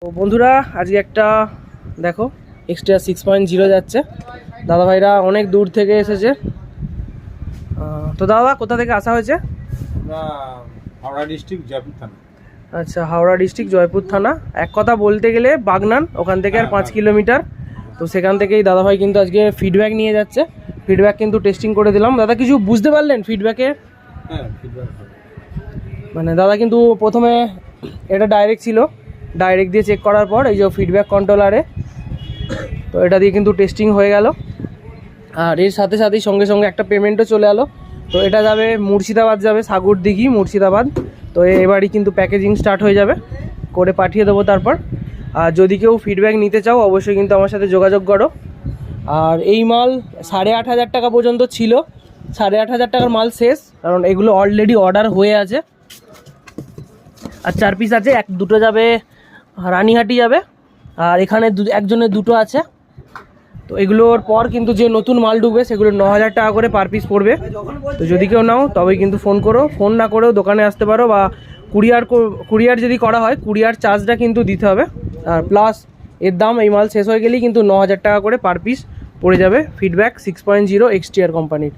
তো বন্ধুরা আজকে একটা দেখো এক্সট্রা 6.0 যাচ্ছে। দাদা ভাইরা অনেক দূর থেকে এসেছে। তো দাদা কোথা থেকে আসা হয়েছে? হাওড়া ডিস্ট্রিক্ট জয়পুর থানা। আচ্ছা, হাওড়া ডিস্ট্রিক্ট জয়পুর থানা। এক কথা বলতে গেলে বাগনান, ওখান থেকে আর 5 কিলোমিটার। তো সেখান থেকেই দাদা ভাই কিন্তু আজকে ফিডব্যাক নিয়ে যাচ্ছে। ফিডব্যাক কিন্তু টেস্টিং করে দিলাম। দাদা কিছু বুঝতে পারলেন ফিডব্যাকে? হ্যাঁ, ফিডব্যাক মানে দাদা কিন্তু প্রথমে এটা ডাইরেক্ট ছিল, ডাইরেক্ট দিয়ে চেক করার পর এই যে ফিডব্যাক কন্ট্রোলারে, তো এটা দিয়ে কিন্তু টেস্টিং হয়ে গেল। আর এর সাথে সাথেই সঙ্গে সঙ্গে একটা পেমেন্টও চলে এলো। তো এটা যাবে মুর্শিদাবাদ, যাবে সাগরদিঘি মুর্শিদাবাদ। তো এবারই কিন্তু প্যাকেজিং স্টার্ট হয়ে যাবে, করে পাঠিয়ে দেবো তারপর। আর যদি কেউ ফিডব্যাক নিতে চাও অবশ্যই কিন্তু আমার সাথে যোগাযোগ করো। আর এই মাল 8,500 টাকা পর্যন্ত ছিল, 8,500 টাকার মাল শেষ, কারণ এগুলো অলরেডি অর্ডার হয়ে আছে। আর 4 পিস আছে, দুটো যাবে রানীহাটি যাবে, আর এখানে একজনের দুটো আছে। তো এগুলোর পর কিন্তু যে নতুন মাল ঢুকবে সেগুলো 9,000 টাকা করে পার পিস পড়বে। তো যদি কেউ নাও তবেই কিন্তু ফোন করো, ফোন না করেও দোকানে আসতে পারো, বা কুরিয়ার যদি করা হয় কুরিয়ার চার্জটা কিন্তু দিতে হবে। আর প্লাস এর দাম এই মাল শেষ হয়ে গেলেই কিন্তু 9,000 টাকা করে পার পিস পড়ে যাবে। ফিডব্যাক 6.0 এক্সটিআর কোম্পানির।